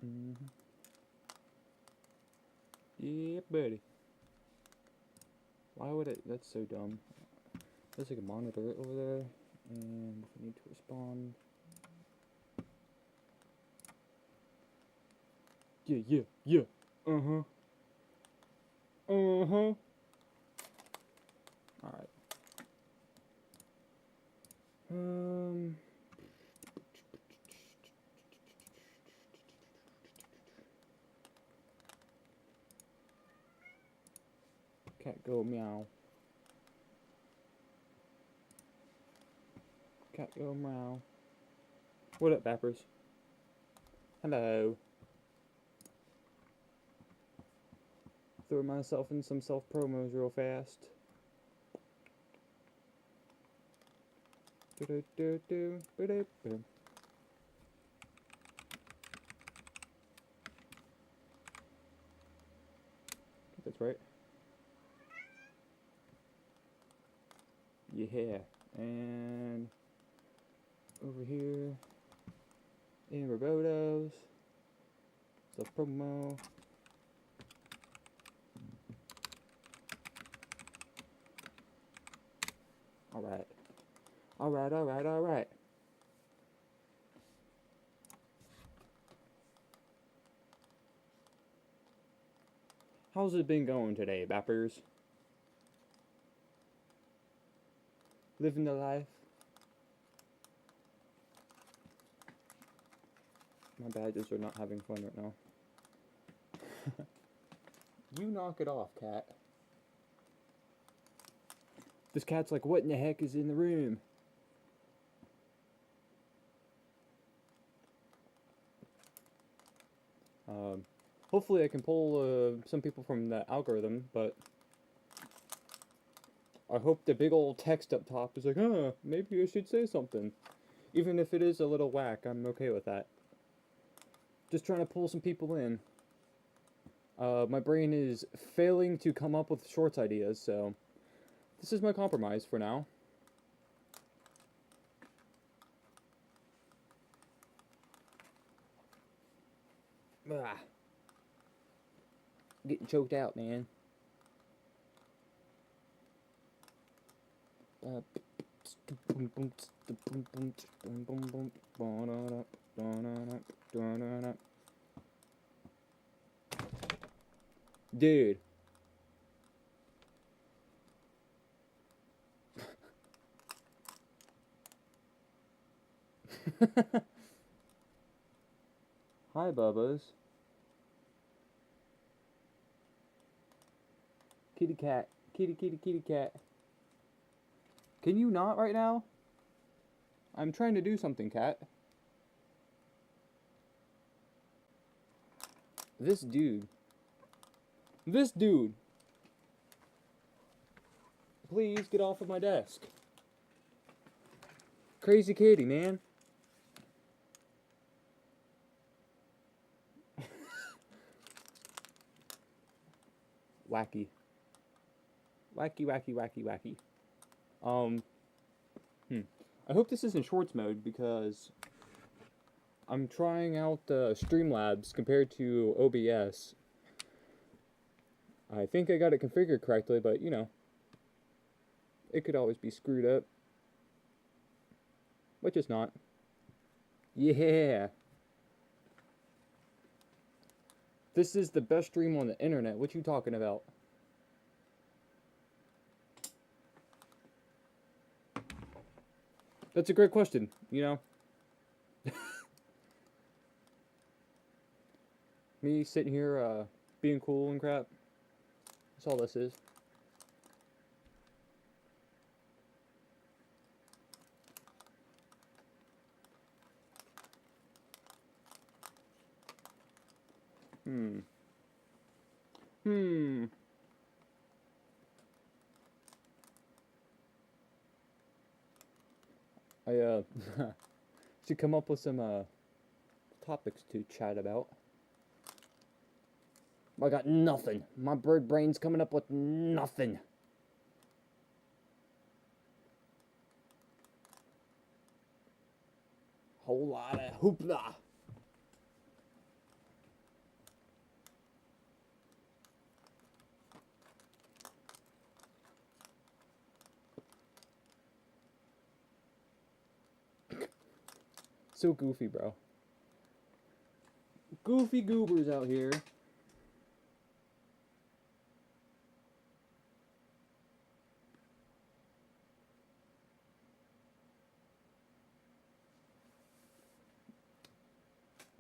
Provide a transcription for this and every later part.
Mm-hmm. Yeah, buddy. Why would it? That's so dumb. There's like a monitor over there, and if I need to respond. Yeah, yeah, yeah. Uh huh. Uh huh. All right. Um. Cat go meow. Cat go meow. What up, Bappers? Hello. Throw myself in some self promos real fast. Do do do do do do. That's right. Yeah. And over here in Robotos. Self promo. Alright. Alright, alright, alright. How's it been going today, Bappers? Living the life? My badges are not having fun right now. You knock it off, cat. This cat's like, what in the heck is in the room? Hopefully I can pull some people from the algorithm, but I hope the big old text up top is like, huh, maybe I should say something. Even if it is a little whack, I'm okay with that. Just trying to pull some people in. My brain is failing to come up with shorts ideas, so this is my compromise for now. Ah. Getting choked out, man. Dude. Hi, Bubbas. Kitty cat. Kitty, kitty, kitty cat. Can you not right now? I'm trying to do something, cat. This dude. This dude. Please get off of my desk. Crazy kitty, man. Wacky. Wacky, wacky, wacky, wacky. Um, I hope this isn't shorts mode because I'm trying out Streamlabs compared to OBS. I think I got it configured correctly, but you know, it could always be screwed up. Which it's not. Yeah. This is the best stream on the internet. What you talking about? That's a great question, you know? Me sitting here, being cool and crap. That's all this is. Hmm. Hmm. I, should come up with some, topics to chat about. I got nothing. My bird brain's coming up with nothing. Whole lot of hoopla. So goofy, bro. Goofy goobers out here.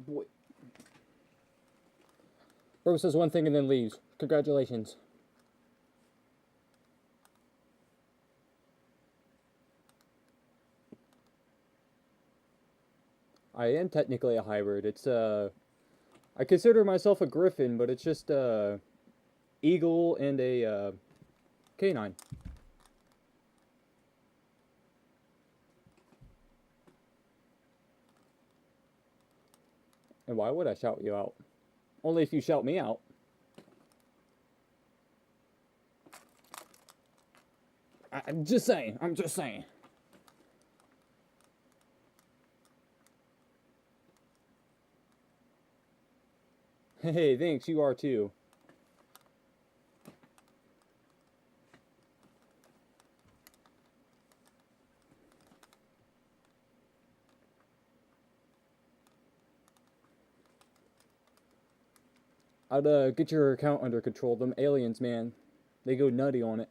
Boy. Bro says one thing and then leaves. Congratulations. I am technically a hybrid. It's I consider myself a griffin, but it's just eagle and a canine. And why would I shout you out? Only if you shout me out. I'm just saying. I'm just saying. Hey, thanks. You are too. I'd get your account under control. Them aliens, man, they go nutty on it.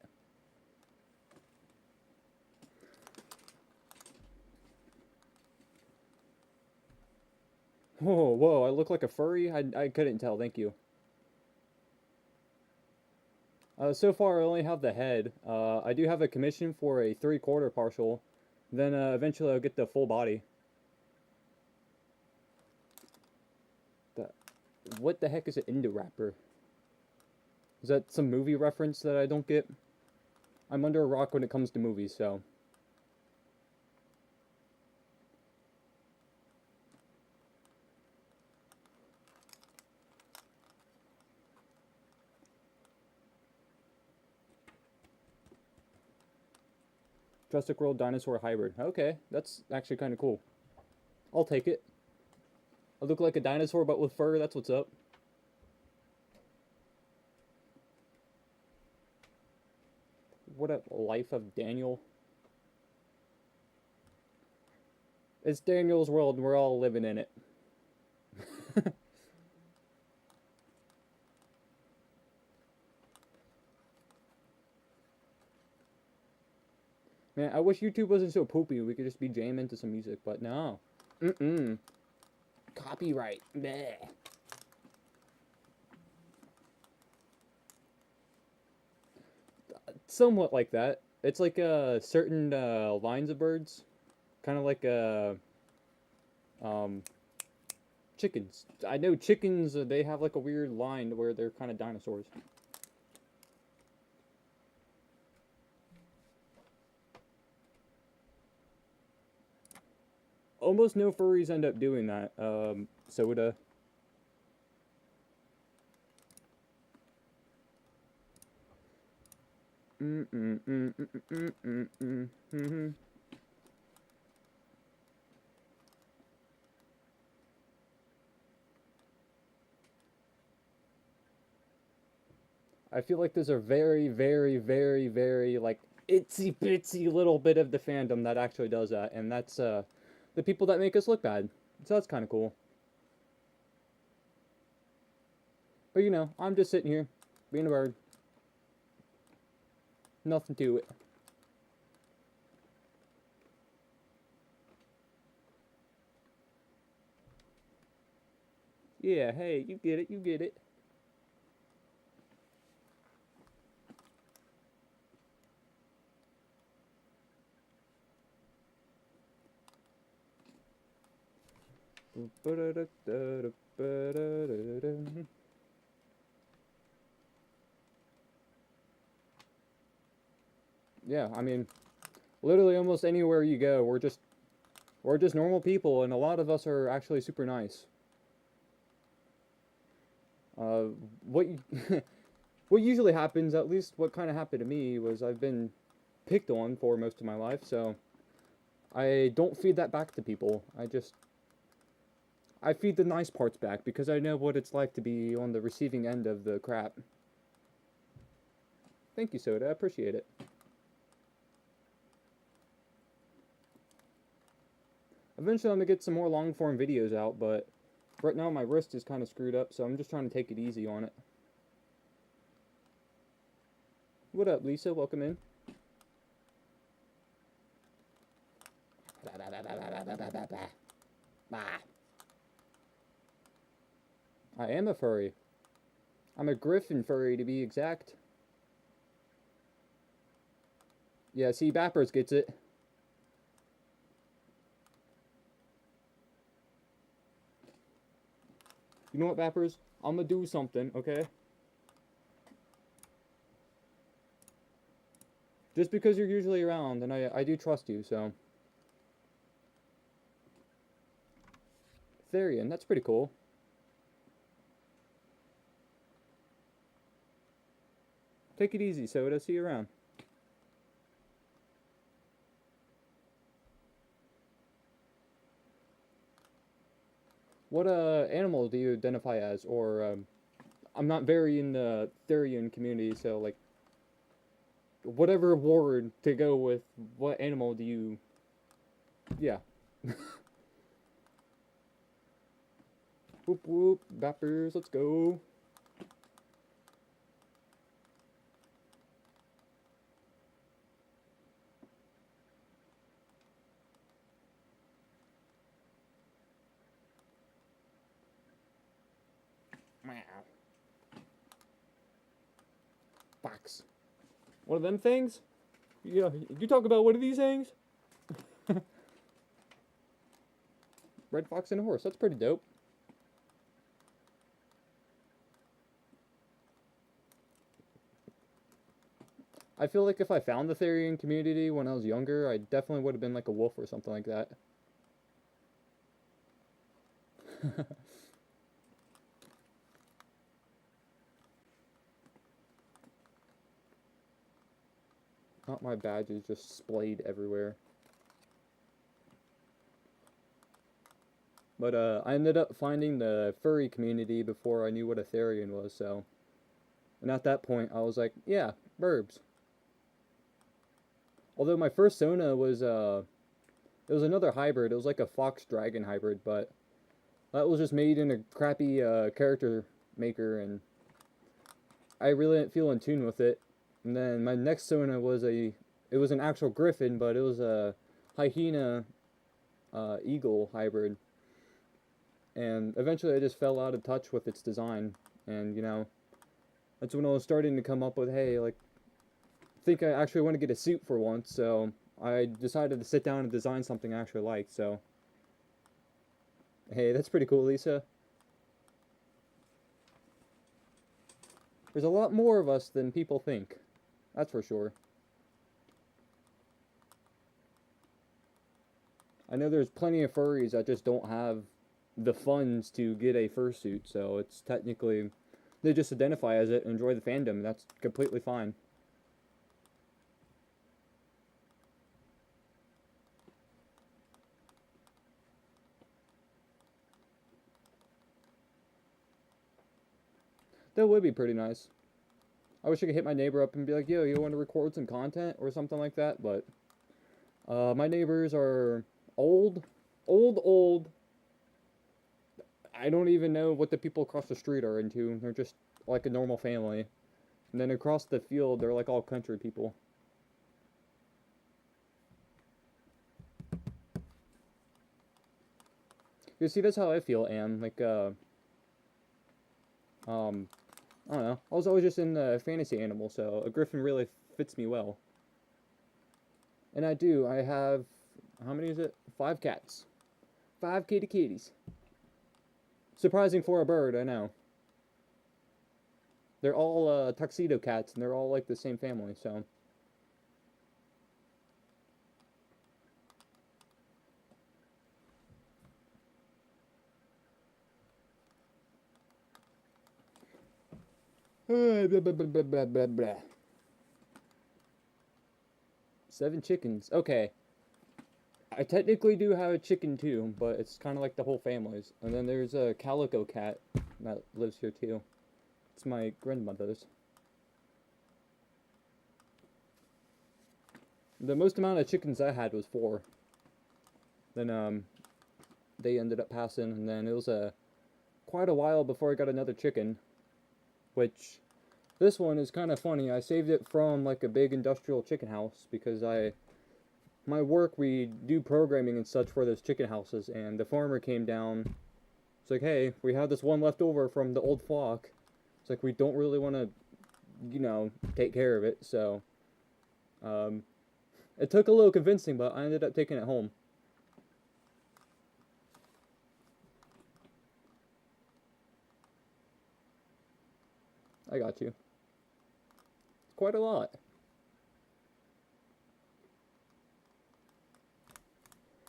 Whoa, whoa! I look like a furry. I couldn't tell. Thank you. So far I only have the head. I do have a commission for a 3/4 partial. Then eventually I'll get the full body. What the heck is an Indoraptor? Is that some movie reference that I don't get? I'm under a rock when it comes to movies, so. Jurassic World dinosaur hybrid. Okay, that's actually kind of cool. I'll take it. I look like a dinosaur but with fur, that's what's up. What a life of Daniel. It's Daniel's world and we're all living in it. Man, I wish YouTube wasn't so poopy. We could just be jamming to some music, but no. Copyright. Bleh. Somewhat like that. It's like certain lines of birds. Kind of like chickens. I know chickens, they have like a weird line where they're kind of dinosaurs. Almost no furries end up doing that. Soda. I feel like there's a very, very, very, very, like, itsy bitsy little bit of the fandom that actually does that, and that's, the people that make us look bad. So that's kind of cool. But, you know, I'm just sitting here, being a bird. Nothing to it. Yeah, hey, you get it, you get it. Yeah, I mean, literally almost anywhere you go, we're just normal people, and a lot of us are actually super nice. What what usually happens, at least what kind of happened to me, was I've been picked on for most of my life, so I don't feed that back to people. I feed the nice parts back because I know what it's like to be on the receiving end of the crap. Thank you, Soda. I appreciate it. Eventually I'm gonna get some more long form videos out, but right now my wrist is kind of screwed up, so I'm just trying to take it easy on it. What up, Lisa? Welcome in. I am a furry. I'm a griffin furry to be exact. Yeah, see, Bappers gets it. You know what, Bappers? I'm gonna do something, okay? Just because you're usually around, and I do trust you, so. Therian, that's pretty cool. Take it easy, Soda. See you around. What animal do you identify as? Or I'm not very in the Therian community, so like whatever word to go with, what animal do you? Yeah. Whoop whoop, Bappers, let's go. Fox. One of them things? Yeah, you talk about one of these things? Red fox and a horse, that's pretty dope. I feel like if I found the Therian community when I was younger, I definitely would have been like a wolf or something like that. Not my badges just splayed everywhere. But I ended up finding the furry community before I knew what a Therian was, so. And at that point, I was like, yeah, burbs. Although my first Sona was, it was another hybrid. It was like a fox-dragon hybrid, but that was just made in a crappy character maker, and I really didn't feel in tune with it. And then my next Sona was it was an actual griffin, but it was a hyena eagle hybrid. And eventually I just fell out of touch with its design, and you know, that's when I was starting to come up with, hey, like, I think I actually want to get a suit for once, so I decided to sit down and design something I actually liked, so. Hey, that's pretty cool, Lisa. There's a lot more of us than people think. That's for sure. I know there's plenty of furries that just don't have the funds to get a fursuit, so it's technically, they just identify as it and enjoy the fandom, and that's completely fine. That would be pretty nice. I wish I could hit my neighbor up and be like, yo, you want to record some content or something like that, but my neighbors are old. I don't even know what the people across the street are into. They're just like a normal family. And then across the field, they're like all country people. You see, that's how I feel, Anne. Like, I don't know. I was always just in the fantasy animal, so a griffin really fits me well. And I do. I have, how many is it? 5 cats. 5 kitty kitties. Surprising for a bird, I know. They're all tuxedo cats, and they're all like the same family, so. Blah, blah, blah, blah, blah, blah. 7 chickens. Okay. I technically do have a chicken too, but it's kind of like the whole family's. And then there's a calico cat that lives here too. It's my grandmother's. The most amount of chickens I had was 4. Then they ended up passing, and then it was quite a while before I got another chicken, which this one is kind of funny. I saved it from like a big industrial chicken house because my work, we do programming and such for those chicken houses, and the farmer came down. It's like, hey, we have this one left over from the old flock. It's like, we don't really want to, take care of it, so it took a little convincing, but I ended up taking it home. I got you. It's quite a lot.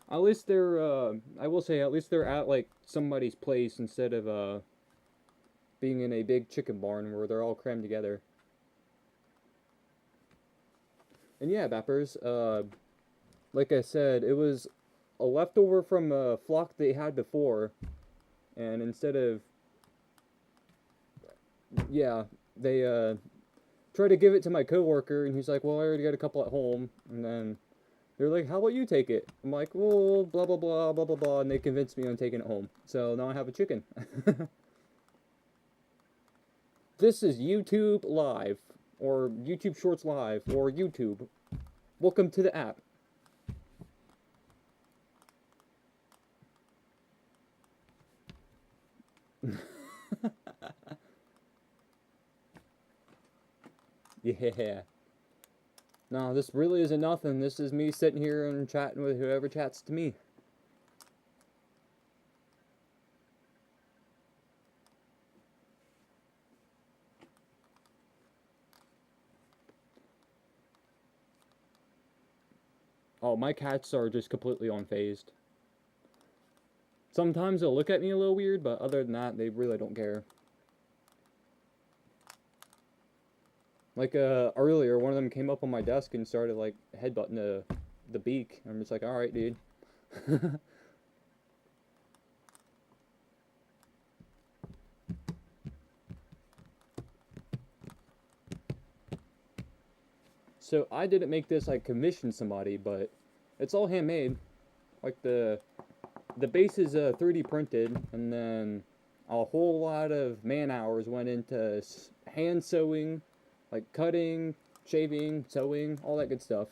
At least they're, I will say, at least they're at, like, somebody's place instead of, being in a big chicken barn where they're all crammed together. And yeah, Bappers, like I said, it was a leftover from a flock they had before, and instead of, yeah, they, tried to give it to my coworker, and he's like, well, I already got a couple at home, and then they're like, how about you take it? I'm like, well, blah, blah, blah, blah, blah, blah, and they convinced me on taking it home. So now I have a chicken. This is YouTube Live, or YouTube Shorts Live, or YouTube. Welcome to the app. Yeah. No, this really isn't nothing. This is me sitting here and chatting with whoever chats to me. Oh, my cats are just completely unfazed. Sometimes they'll look at me a little weird, but other than that, they really don't care. Like, earlier, one of them came up on my desk and started, like, headbutting the beak. I'm just like, alright, dude. So, I didn't make this, I commissioned somebody, but it's all handmade. Like, the base is 3D printed, and then a whole lot of man hours went into hand sewing, like cutting, shaving, sewing, all that good stuff.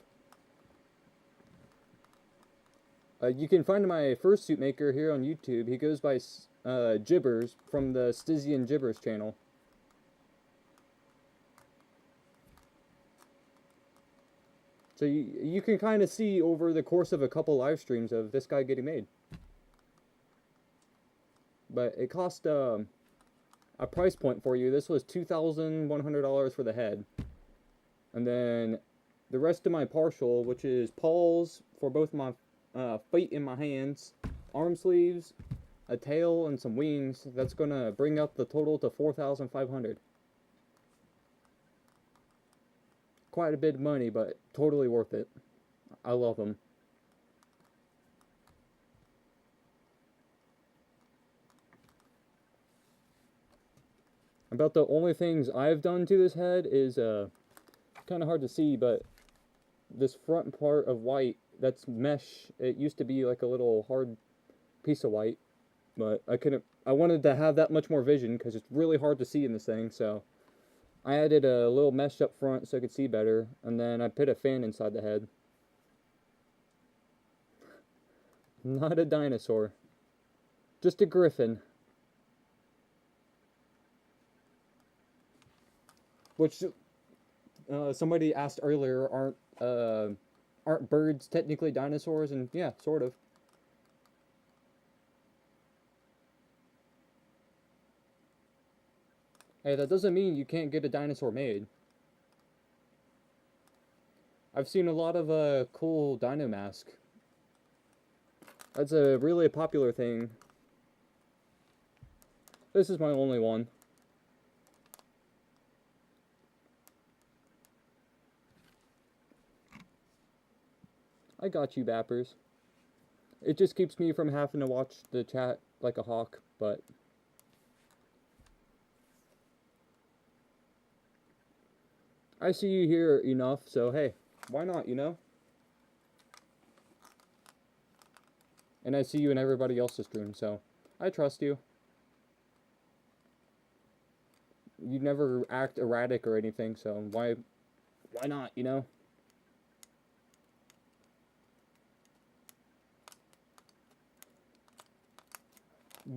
You can find my fursuit maker here on YouTube. He goes by Jibbers from the Stysian Jibbers channel. So you can kind of see over the course of a couple live streams of this guy getting made. But it cost a price point for you. This was $2,100 for the head. And then the rest of my partial, which is paws for both my feet and my hands, arm sleeves, a tail, and some wings, that's going to bring up the total to $4,500. Quite a bit of money, but totally worth it. I love them. About the only things I've done to this head is kind of hard to see, but this front part of white, that's mesh. It used to be like a little hard piece of white, but I wanted to have that much more vision because it's really hard to see in this thing, so I added a little mesh up front so I could see better, and then I put a fan inside the head. Not a dinosaur, just a griffin. Which somebody asked earlier, aren't birds technically dinosaurs? And yeah, sort of. Hey, that doesn't mean you can't get a dinosaur made. I've seen a lot of cool dino mask. That's a really popular thing. This is my only one. I got you, Bappers. It just keeps me from having to watch the chat like a hawk, but I see you here enough, so hey, why not, you know? And I see you in everybody else's stream, so I trust you. You never act erratic or anything, so why not, you know?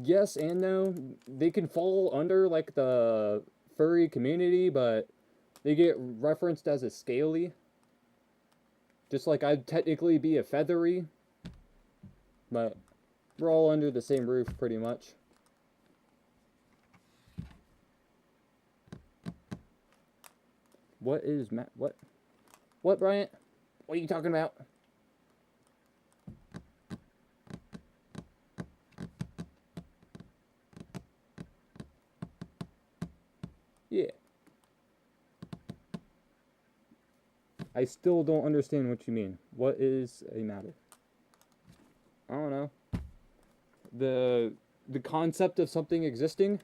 Yes and no. They can fall under, like, the furry community, but they get referenced as a scaly. Just like I'd technically be a feathery. But we're all under the same roof, pretty much. What is what? What, Bryant? What are you talking about? Yeah. I still don't understand what you mean. What is a matter? I don't know. The concept of something existing?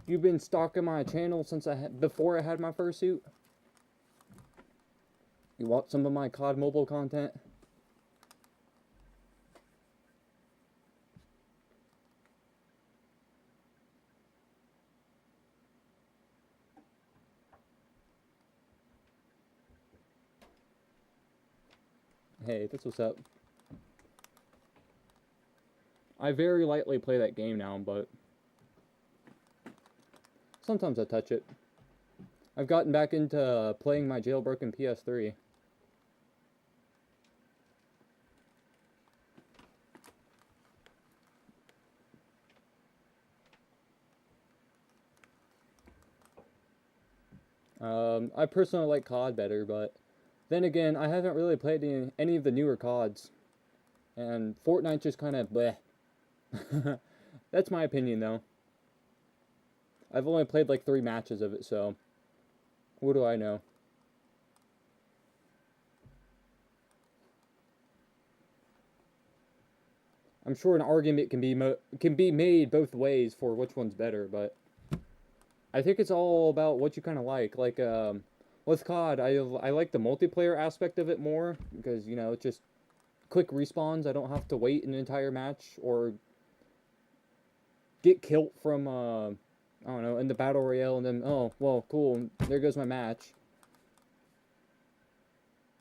You've been stalking my channel since before I had my fursuit? You want some of my COD Mobile content? Hey, that's what's up. I very lightly play that game now, but sometimes I touch it. I've gotten back into playing my jailbroken PS3. I personally like COD better, but then again, I haven't really played any of the newer CODs. And Fortnite just kind of bleh. That's my opinion, though. I've only played like 3 matches of it, so what do I know? I'm sure an argument can be made both ways for which one's better, but I think it's all about what you kind of like. Like with COD, I like the multiplayer aspect of it more because, you know, it's just quick respawns. I don't have to wait an entire match or get killed from I don't know, in the battle royale, and then, oh, well, cool, there goes my match.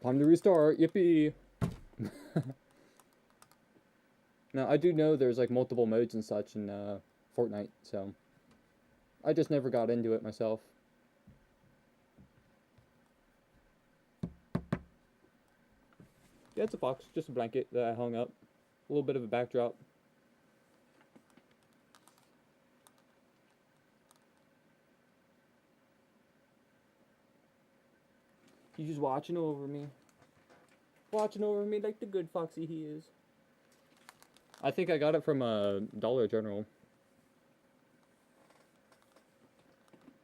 Time to restart, yippee! Now, I do know there's, like, multiple modes and such in Fortnite, so I just never got into it myself. Yeah, it's a box, just a blanket that I hung up. A little bit of a backdrop. He's just watching over me. Watching over me like the good foxy he is. I think I got it from Dollar General.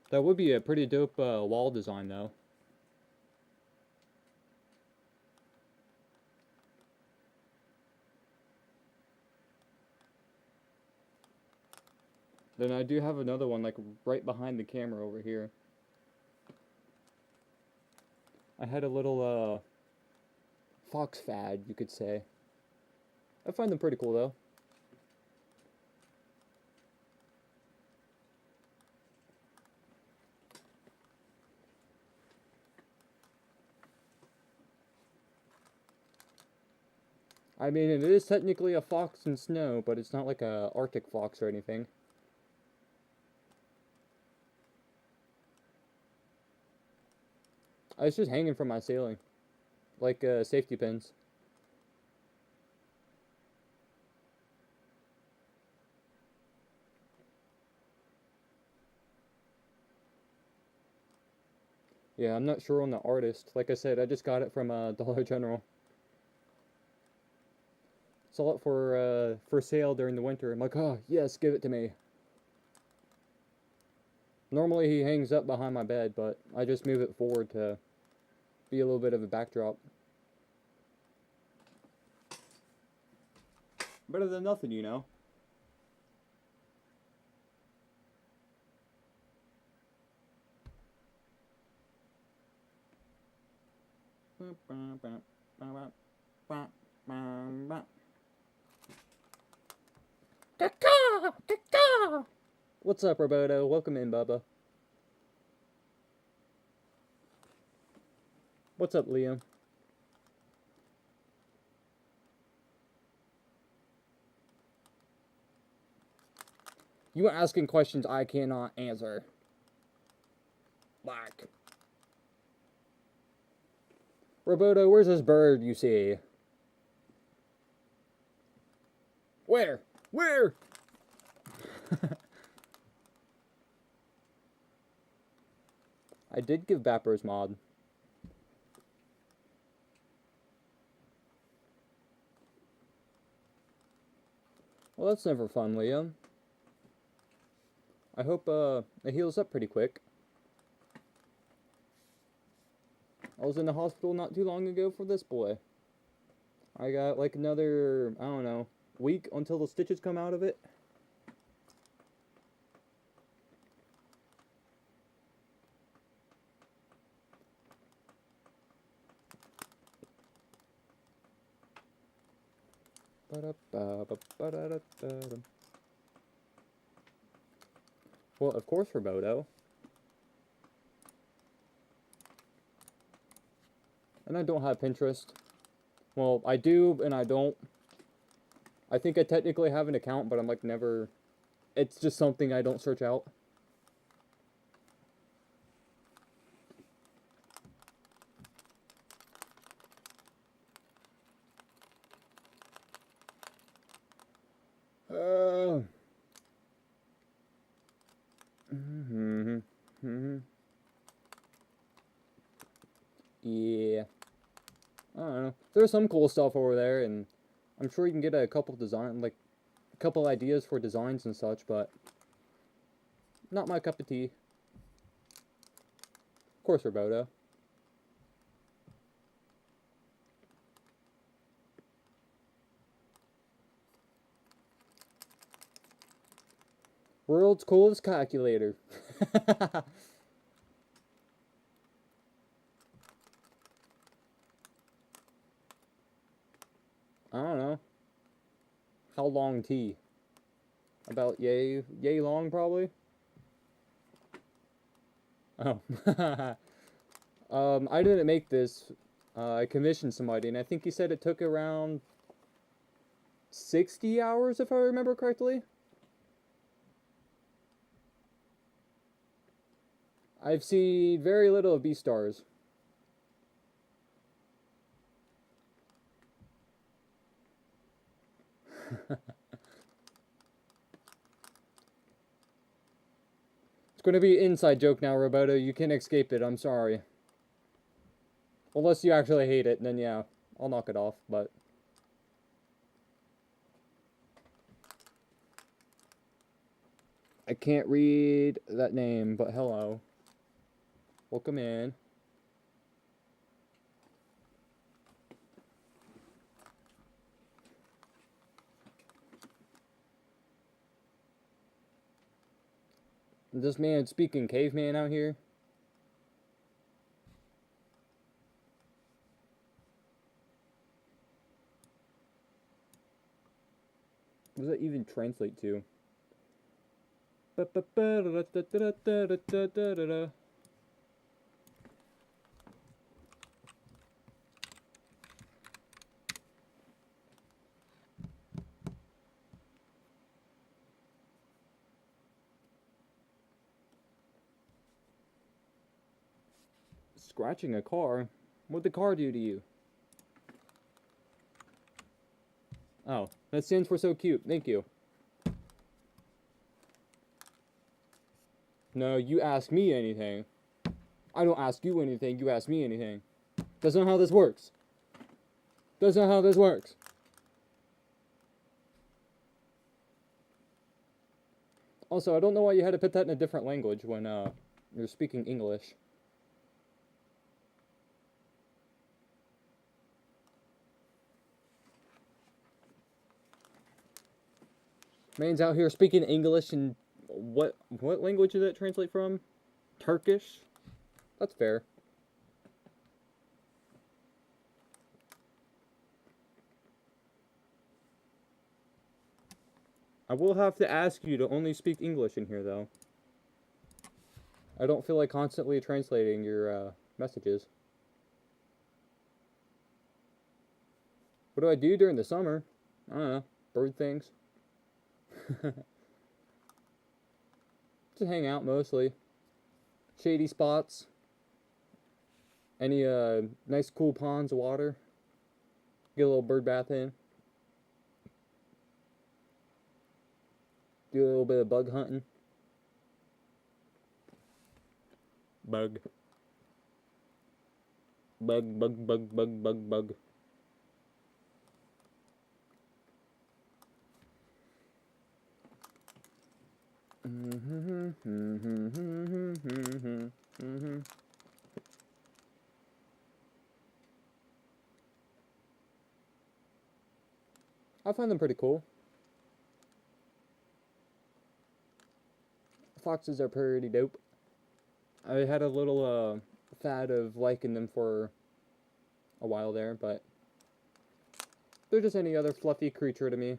That would be a pretty dope wall design, though. Then I do have another one, like, right behind the camera over here. I had a little, fox fad, you could say. I find them pretty cool, though. I mean, it is technically a fox in snow, but it's not like a Arctic fox or anything. It's just hanging from my ceiling. Like, safety pins. Yeah, I'm not sure on the artist. Like I said, I just got it from Dollar General. Saw it for sale during the winter. I'm like, oh, yes, give it to me. Normally he hangs up behind my bed, but I just move it forward to be a little bit of a backdrop. Better than nothing, you know. What's up, Roberto? Welcome in, Bubba. What's up, Liam? You are asking questions I cannot answer. Like. Roberto, where's this bird you see? Where? Where? I did give Bappers mod. Well, that's never fun, Liam. I hope it heals up pretty quick. I was in the hospital not too long ago for this boy. I got like another, I don't know, week until the stitches come out of it. Well, of course, Roboto. And I don't have Pinterest. Well, I do, and I don't. I think I technically have an account, but I'm like never... It's just something I don't search out. Yeah. I don't know. There's some cool stuff over there, and I'm sure you can get a couple a couple ideas for designs and such, but not my cup of tea. Of course, Roboto. World's coolest calculator. I don't know. How long tea? About yay long, probably? Oh. I didn't make this. I commissioned somebody, and I think he said it took around 60 hours, if I remember correctly. I've seen very little of Beastars. It's going to be an inside joke now, Roboto. You can't escape it. I'm sorry. Unless you actually hate it, then yeah, I'll knock it off, but... I can't read that name, but hello. Welcome in. This man speaking caveman out here. What does that even translate to? Scratching a car? What'd the car do to you? Oh, that stands for so cute. Thank you. No, you ask me anything. I don't ask you anything, you ask me anything. That's not how this works. That's not how this works. Also, I don't know why you had to put that in a different language when you're speaking English. Man's out here speaking English, and what language did that translate from? Turkish? That's fair. I will have to ask you to only speak English in here, though. I don't feel like constantly translating your messages. What do I do during the summer? I don't know. Bird things. Just hang out mostly. Shady spots. Any nice cool ponds of water. Get a little bird bath in. Do a little bit of bug hunting. Bug. Bug, bug, bug, bug, bug, bug. I find them pretty cool. Foxes are pretty dope. I had a little fad of liking them for a while there, but they're just any other fluffy creature to me.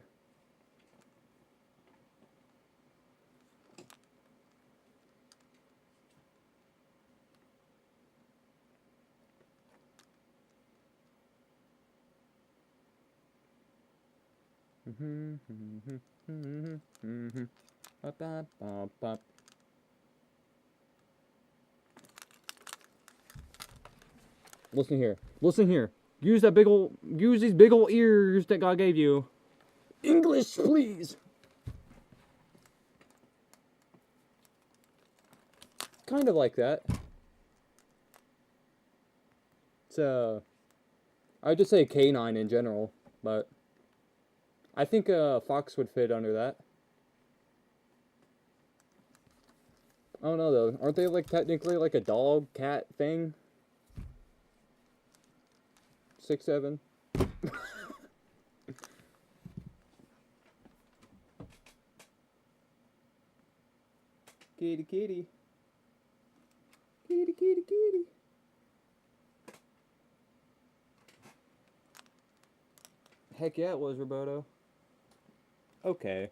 Listen here. Listen here. Use these big ol' ears that God gave you. English, please. Kind of like that. It's I would just say canine in general, but I think a fox would fit under that. I don't know though. Aren't they like technically like a dog, cat thing? 6, 7. Kitty, kitty. Kitty, kitty, kitty. Heck yeah, it was, Roboto. Okay.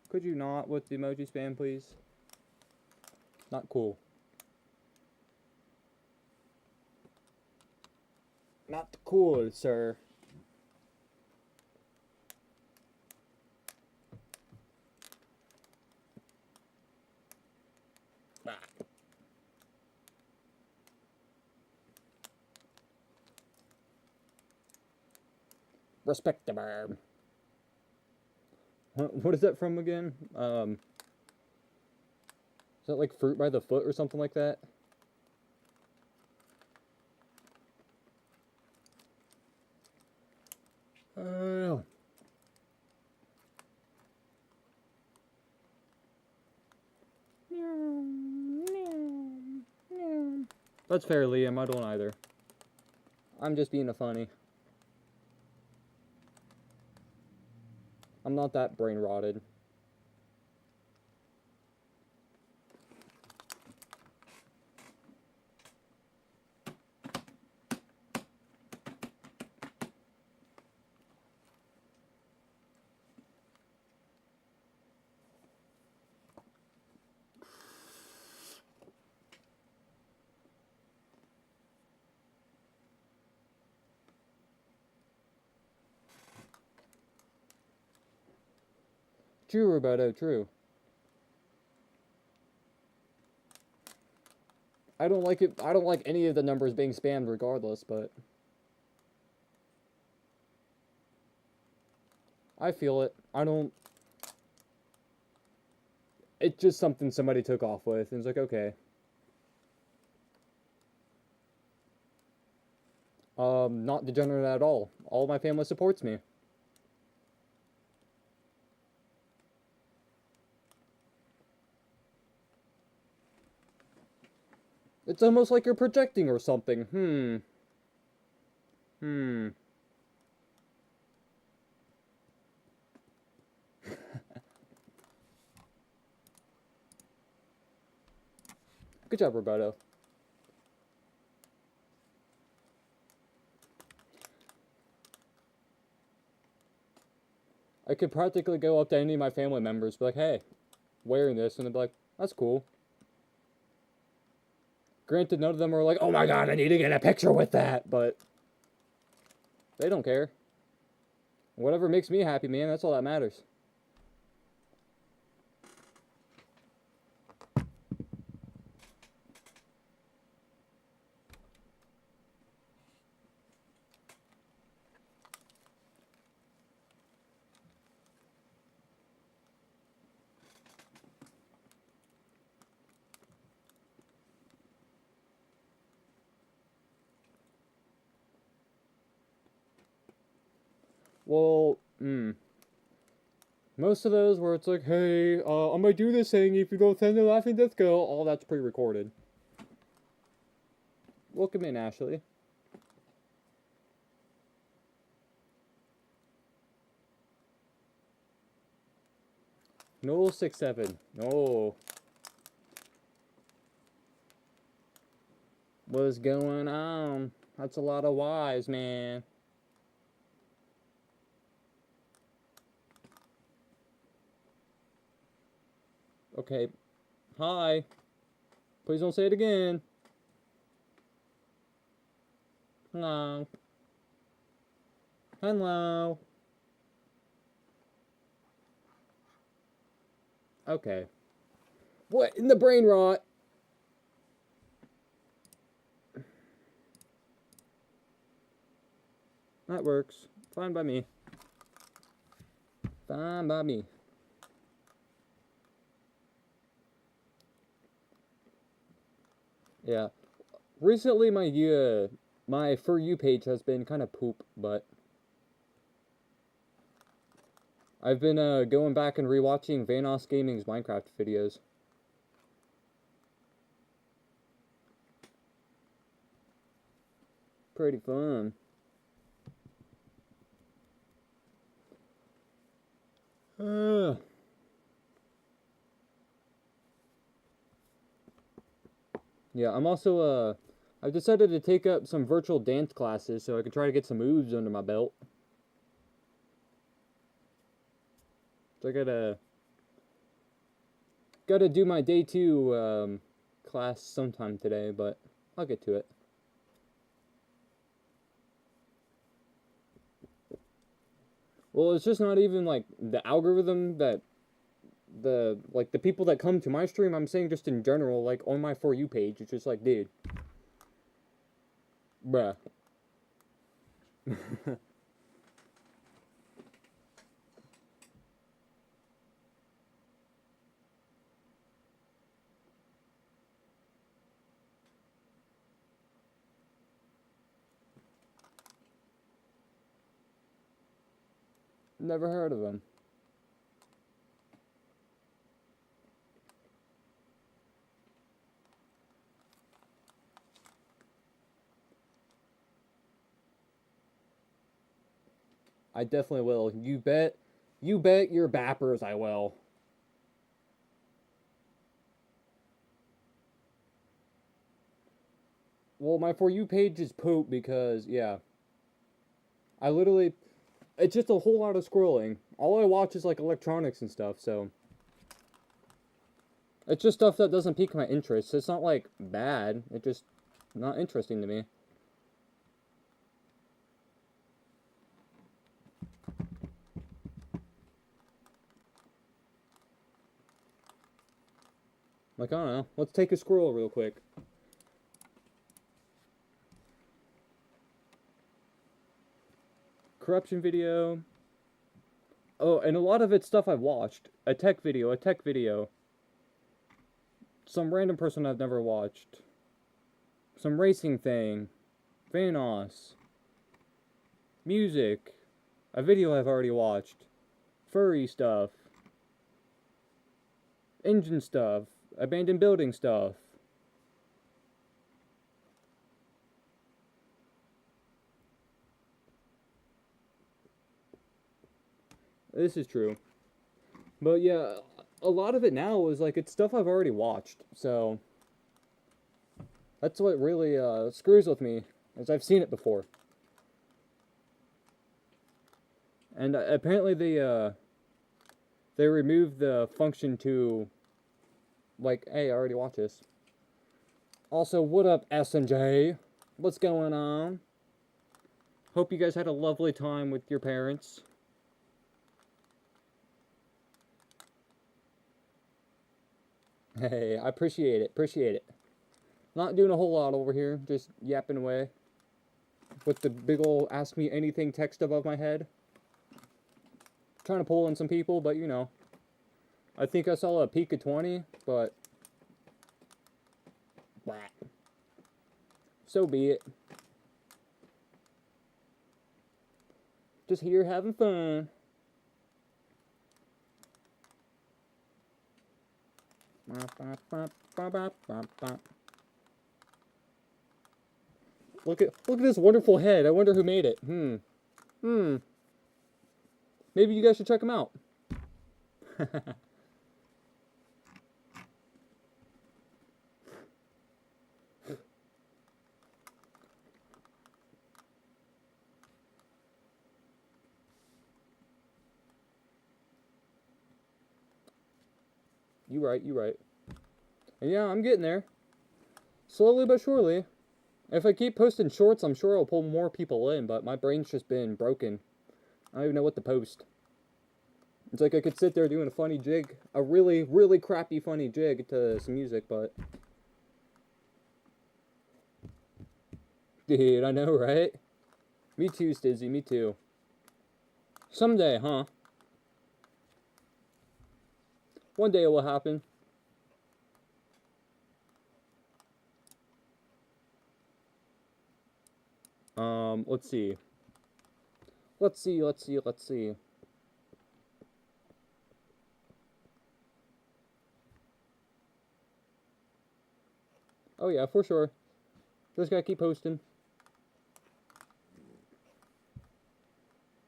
Could you not with the emoji spam, please? Not cool. Not cool, sir. Ah. Respect the barb. What is that from again? Is that like fruit by the foot or something like that? Oh. That's fair, Liam. I don't either. I'm just being a funny. I'm not that brain rotted. True, Roberto, true. I don't like it. I don't like any of the numbers being spammed regardless, but I feel it. I don't. It's just something somebody took off with, and it's like, okay. Not degenerate at all. All my family supports me. It's almost like you're projecting or something. Good job, Roberto. I could practically go up to any of my family members, be like, hey, wearing this, and they'd be like, that's cool. Granted, none of them are like, oh my god, I need to get a picture with that, but they don't care. Whatever makes me happy, man, that's all that matters. Well, most of those where it's like, hey, I'm gonna do this thing if you don't send the laughing disco, all that's pre-recorded. Welcome in, Ashley. No 67. No. What's going on? That's a lot of Y's, man. Okay. Hi. Please don't say it again. Hello. Hello. Okay. What in the brain rot? That works. Fine by me. Fine by me. Yeah. Recently, my For You page has been kind of poop, but I've been going back and rewatching Vanoss Gaming's Minecraft videos. Pretty fun. Yeah, I'm also I've decided to take up some virtual dance classes so I can try to get some moves under my belt. So I gotta do my day 2 class sometime today, but I'll get to it. Well, it's just not even like the algorithm that the people that come to my stream. I'm saying just in general, like on my For You page, it's just like, dude, bruh. Never heard of him. I definitely will. You bet your bappers I will. Well, my For You page is poop because, yeah. It's just a whole lot of scrolling. All I watch is like electronics and stuff, so. It's just stuff that doesn't pique my interest. It's not like bad, it's just not interesting to me. Like, I don't know. Let's take a scroll real quick. Corruption video. Oh, and a lot of it's stuff I've watched. A tech video. Some random person I've never watched. Some racing thing. Vanoss. Music. A video I've already watched. Furry stuff. Engine stuff. Abandoned building stuff. This is true. But yeah, a lot of it now is like it's stuff I've already watched. So that's what really screws with me, is I've seen it before. And apparently they removed the function to, like, hey, I already watched this. Also, what up, SNJ? What's going on? Hope you guys had a lovely time with your parents. Hey, I appreciate it, appreciate it. Not doing a whole lot over here, just yapping away. With the big ol' ask me anything text above my head. Trying to pull in some people, but you know. I think I saw a peak of 20, but... Blah. So be it. Just here having fun. Look at this wonderful head. I wonder who made it. Maybe you guys should check him out. You right. And yeah, I'm getting there. Slowly but surely. If I keep posting shorts, I'm sure I'll pull more people in, but my brain's just been broken. I don't even know what to post. It's like I could sit there doing a funny jig, a really, really crappy funny jig to some music, but... Dude, I know, right? Me too, Stizzy, me too. Someday, huh? One day it will happen. Let's see. Let's see. Oh yeah, for sure. Just gotta keep posting.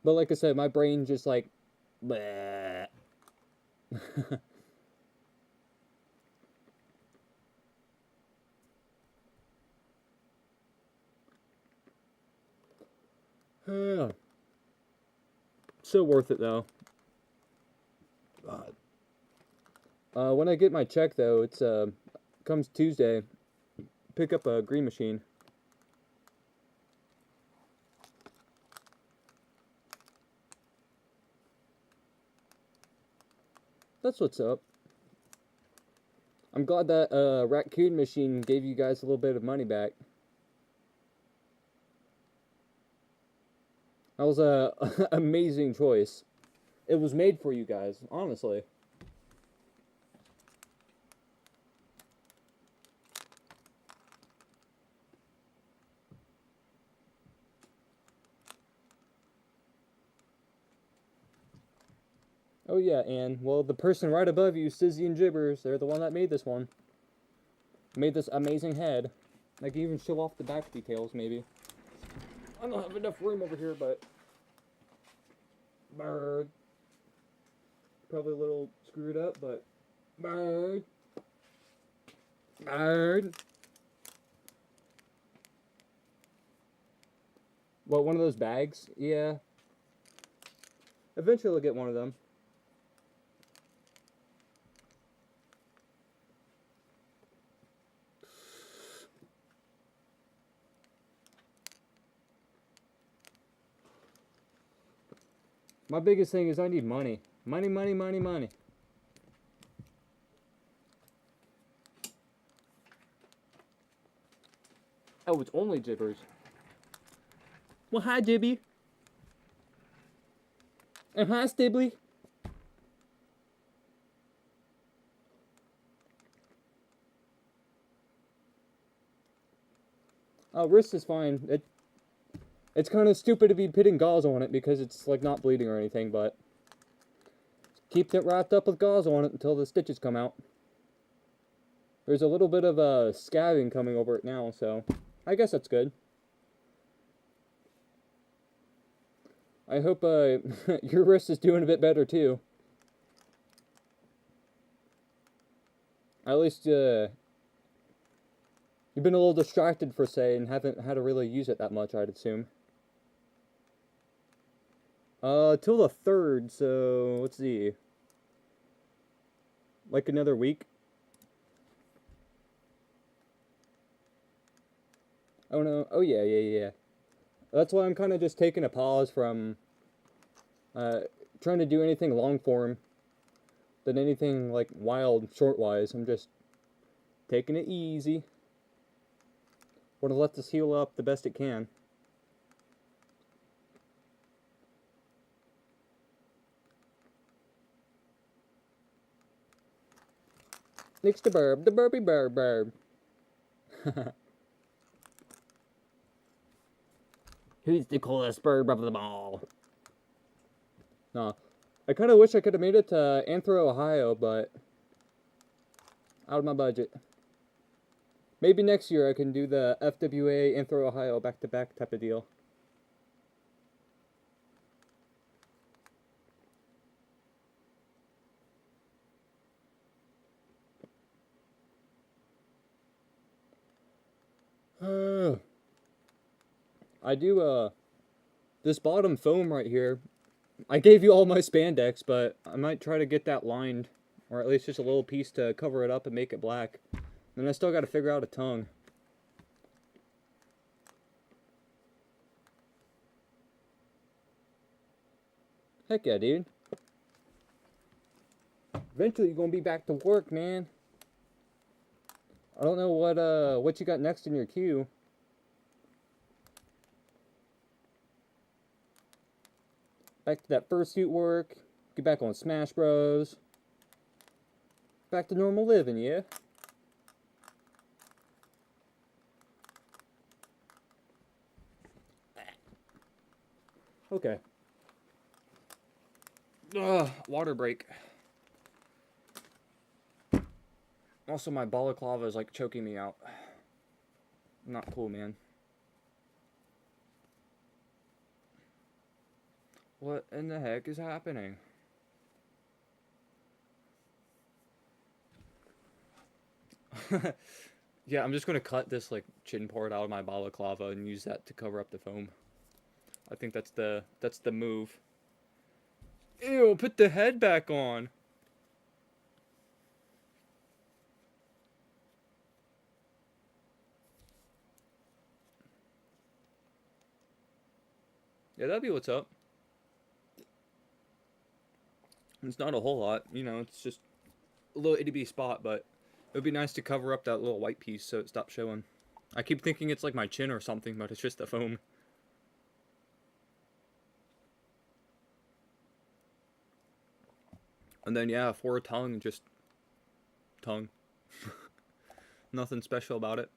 But like I said, my brain just like... Bleh. Yeah. So worth it though. When I get my check though, it's comes Tuesday. Pick up a green machine. That's what's up. I'm glad that raccoon machine gave you guys a little bit of money back. That was a amazing choice. It was made for you guys, honestly. Oh yeah, and well, the person right above you, Sizzy and Jibbers, they're the one that made this one. Made this amazing head. I can even show off the back details, maybe. I don't have enough room over here, but... Bird. Probably a little screwed up, but... Bird. Bird. What, one of those bags? Yeah. Eventually I'll get one of them. My biggest thing is I need money. Money. Oh, it's only Jibbers. Well, hi, Jibby. And hi, Stibbly. Oh, wrist is fine. It's kind of stupid to be putting gauze on it because it's like not bleeding or anything, but keep it wrapped up with gauze on it until the stitches come out. There's a little bit of scabbing coming over it now, so I guess that's good. I hope your wrist is doing a bit better too. At least you've been a little distracted for say and haven't had to really use it that much, I'd assume. Till the 3rd, so let's see. Like another week. Oh no. Oh yeah. That's why I'm kind of just taking a pause from trying to do anything long form than anything like wild short wise. I'm just taking it easy. Want to let this heal up the best it can. Next to Burb, the Burby Burb. Who's the coolest burb of them all? Nah. I kind of wish I could have made it to Anthro, Ohio, but out of my budget. Maybe next year I can do the FWA Anthro, Ohio back-to-back type of deal. I do, this bottom foam right here, I gave you all my spandex, but I might try to get that lined, or at least just a little piece to cover it up and make it black. Then I still got to figure out a tongue. Heck yeah, dude. Eventually you're gonna be back to work, man. I don't know what you got next in your queue. Back to that fursuit work. Get back on Smash Bros. Back to normal living, yeah? Okay. Water break. Also, my balaclava is like choking me out. Not cool, man. What in the heck is happening? Yeah, I'm just gonna cut this like chin part out of my balaclava and use that to cover up the foam. I think that's the move. Ew, put the head back on. Yeah, that'd be what's up. It's not a whole lot, you know, it's just a little itty bitty spot, but it would be nice to cover up that little white piece so it stops showing. I keep thinking it's like my chin or something, but it's just the foam. And then, yeah, for a tongue, just tongue. Nothing special about it.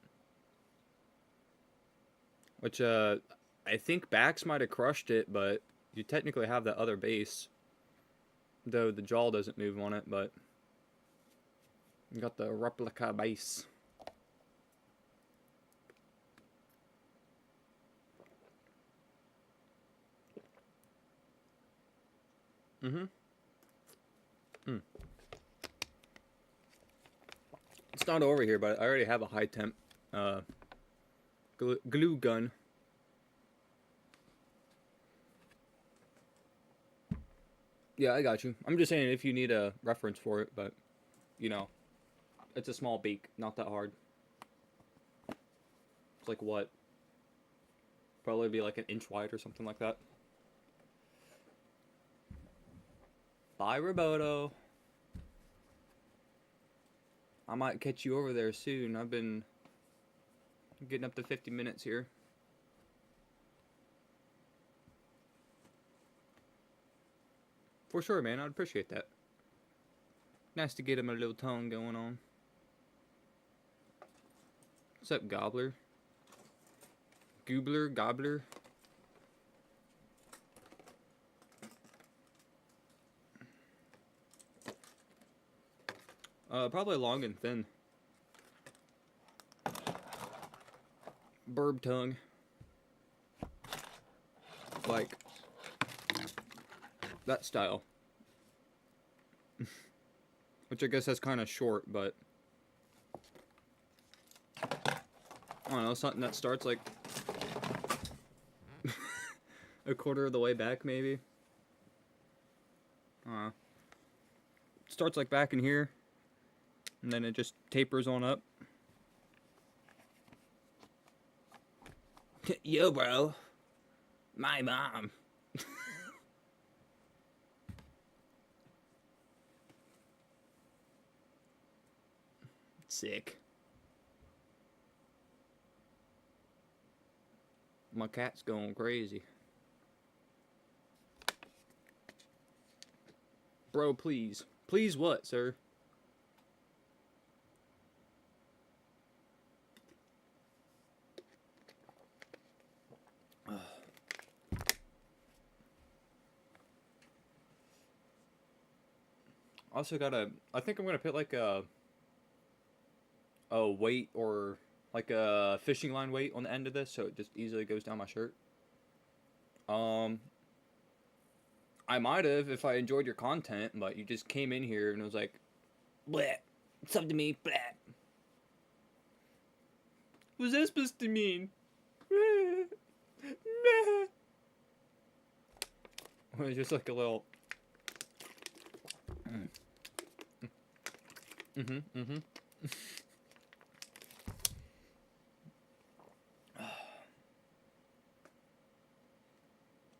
Which, I think Bax might have crushed it, but you technically have that other base. Though the jaw doesn't move on it, but you got the replica base. Mm-hmm. It's not over here, but I already have a high temp glue gun. Yeah, I got you. I'm just saying if you need a reference for it, but, you know, it's a small beak, not that hard. It's like what? Probably be like an inch wide or something like that. Bye, Roboto. I might catch you over there soon. I've been getting up to 50 minutes here. For sure, man. I'd appreciate that. Nice to get him a little tongue going on. What's up, Gobbler? Goobler? Gobbler? Probably long and thin. Burb tongue. Like that style. Which I guess that's kind of short, but I don't know, something that starts like a quarter of the way back, maybe. Starts like back in here, and then it just tapers on up. Yo, bro. My mom. Sick. My cat's going crazy. Bro, please. Please what, sir? Also gotta, I think I'm gonna put like a weight or like a fishing line weight on the end of this so it just easily goes down my shirt. I might have if I enjoyed your content, but you just came in here and it was like, bleh, it's up to me, bleh. What's that supposed to mean? It was just like a little.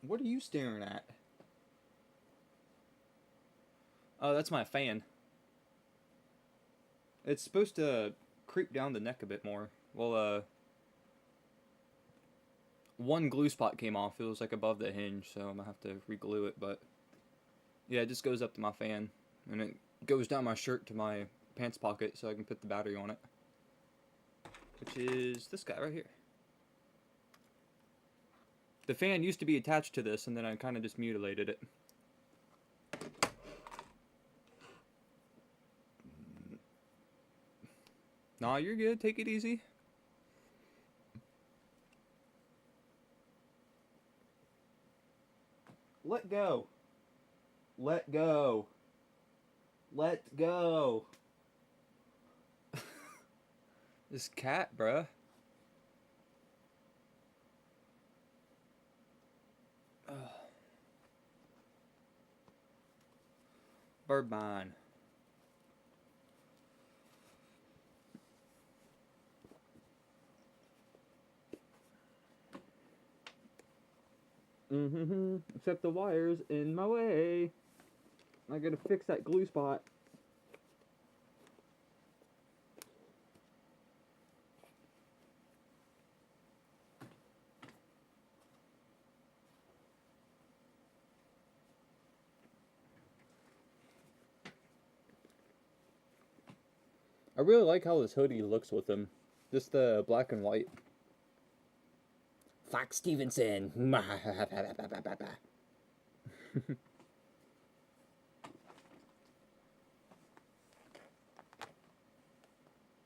What are you staring at? Oh, that's my fan. It's supposed to creep down the neck a bit more. Well, one glue spot came off. It was like above the hinge, so I'm gonna have to re-glue it. But yeah, it just goes up to my fan, and it goes down my shirt to my pants pocket, so I can put the battery on it. Which is this guy right here. The fan used to be attached to this, and then I kind of just mutilated it. Nah, you're good. Take it easy. Let go. Let go. Let go. This cat, bruh. Birdman. Except the wire's in my way. I gotta fix that glue spot. I really like how this hoodie looks with him. Just the black and white. Fox Stevenson.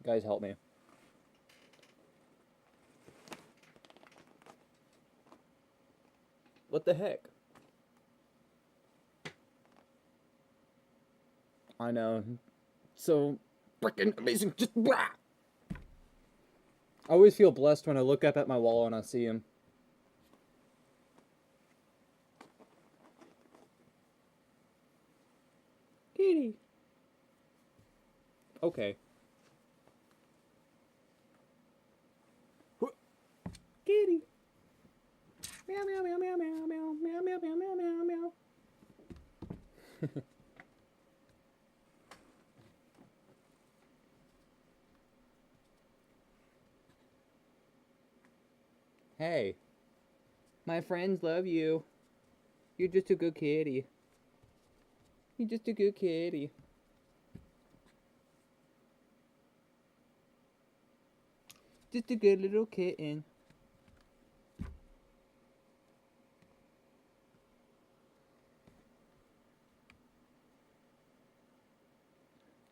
Guys, help me. What the heck? I know. So freaking amazing. Just blah. I always feel blessed when I look up at my wall and I see him. Kitty. Okay. Kitty. Meow meow meow meow meow meow meow meow meow meow meow meow. Hey. My friends love you. You're just a good kitty. You're just a good kitty. Just a good little kitten.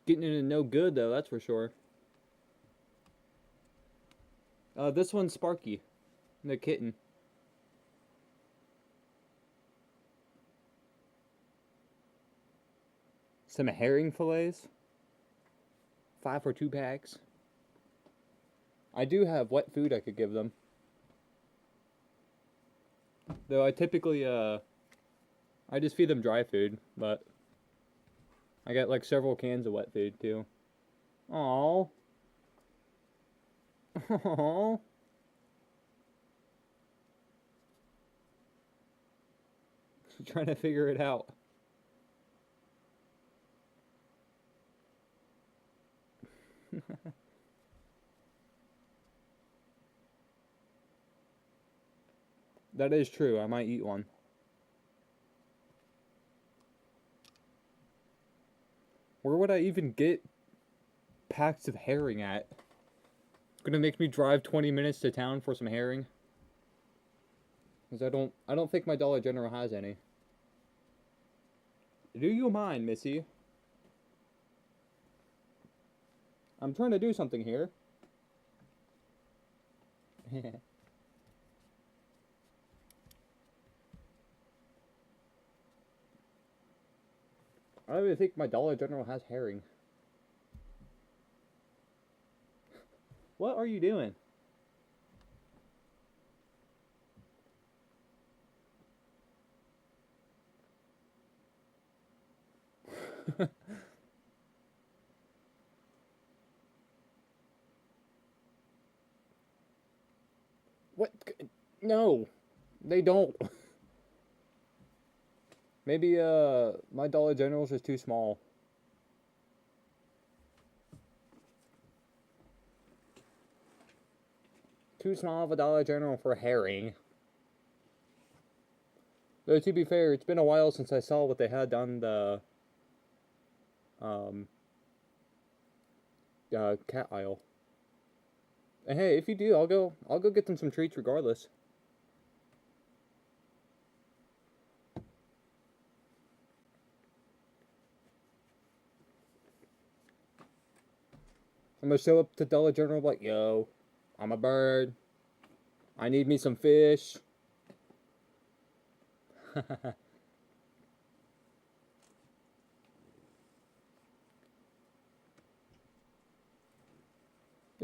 Getting into no good though, that's for sure. This one's Sparky, the kitten. Some herring fillets. 5 for 2 packs. I do have wet food I could give them. Though I typically, I just feed them dry food, but I got like several cans of wet food too. Aww. Aww. Trying to figure it out. That is true. I might eat one. Where would I even get packs of herring at? It's gonna make me drive 20 minutes to town for some herring. Cause I don't think my Dollar General has any. Do you mind, Missy? I'm trying to do something here. I don't even think my Dollar General has herring. What are you doing? What? No, they don't. Maybe my Dollar General's is too small. Too small of a Dollar General for herring. Though to be fair, it's been a while since I saw what they had on the cat aisle. And hey, if you do, I'll go get them some treats regardless. I'm gonna show up to Dollar General like, yo, I'm a bird. I need me some fish. They're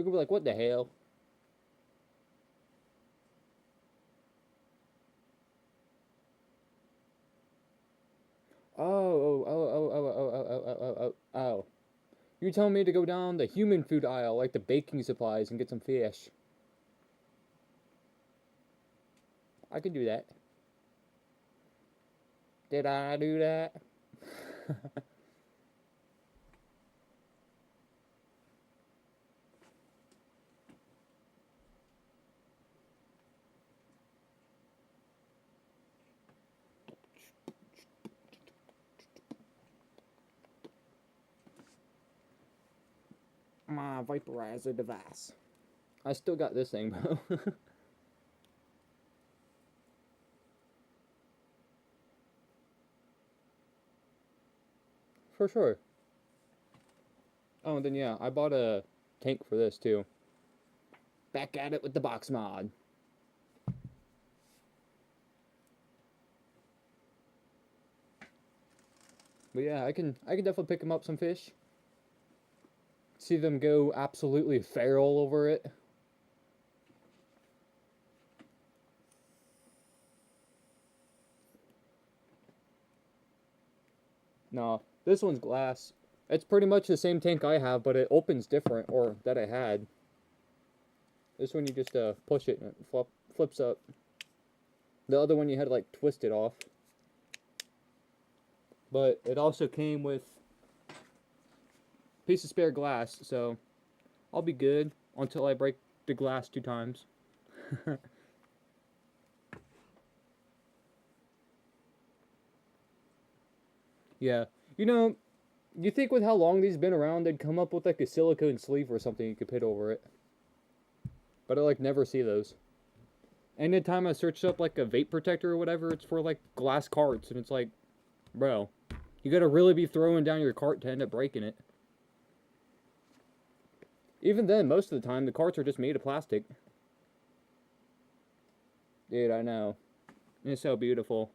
gonna be like, what the hell? Oh. You're telling me to go down the human food aisle, like the baking supplies, and get some fish. I could do that. Did I do that? My vaporizer device. I still got this thing, bro. For sure. Oh, and then yeah, I bought a tank for this too. Back at it with the box mod. But yeah, I can definitely pick them up some fish. See them go absolutely feral over it. No, this one's glass. It's pretty much the same tank I have, but it opens different, or that I had. This one you just push it and it flips up. The other one you had to like twist it off. But it also came with a piece of spare glass, so I'll be good until I break the glass 2 times. Yeah. You know, you think with how long these been around, they'd come up with like a silicone sleeve or something you could put over it. But I like never see those. Anytime I search up like a vape protector or whatever, it's for like glass carts, and it's like, bro, you gotta really be throwing down your cart to end up breaking it. Even then, most of the time, the carts are just made of plastic. Dude, I know. It's so beautiful.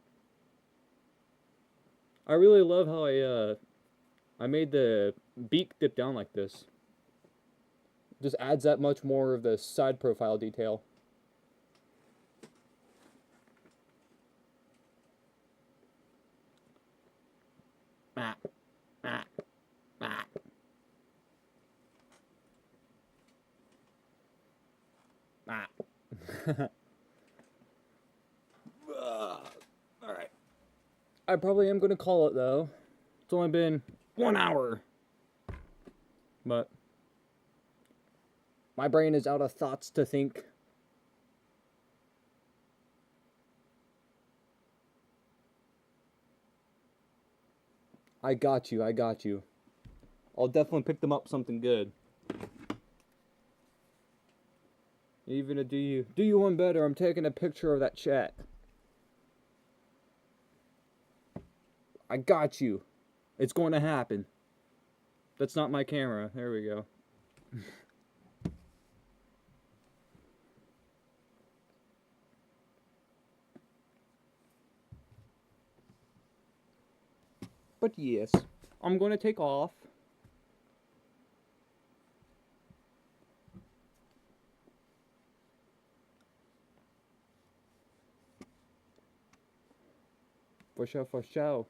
I really love how I made the beak dip down like this. Just adds that much more of the side profile detail. Ah. Ah. Alright. I probably am going to call it, though. It's only been 1 hour. But my brain is out of thoughts to think. I got you, I got you. I'll definitely pick them up something good. Even to do you one better, I'm taking a picture of that chat. I got you. It's going to happen. That's not my camera. There we go. But yes, I'm going to take off. For sure, for sure.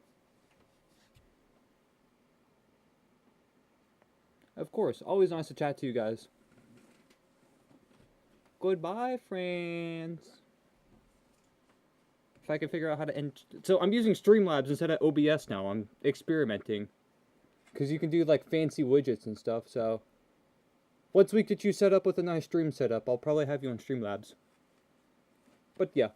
Of course, always nice to chat to you guys. Goodbye, friends. If I can figure out how to end... So I'm using Streamlabs instead of OBS now. I'm experimenting. Because you can do like fancy widgets and stuff, so... Once we get you set up with a nice stream setup, I'll probably have you on Streamlabs. But yeah.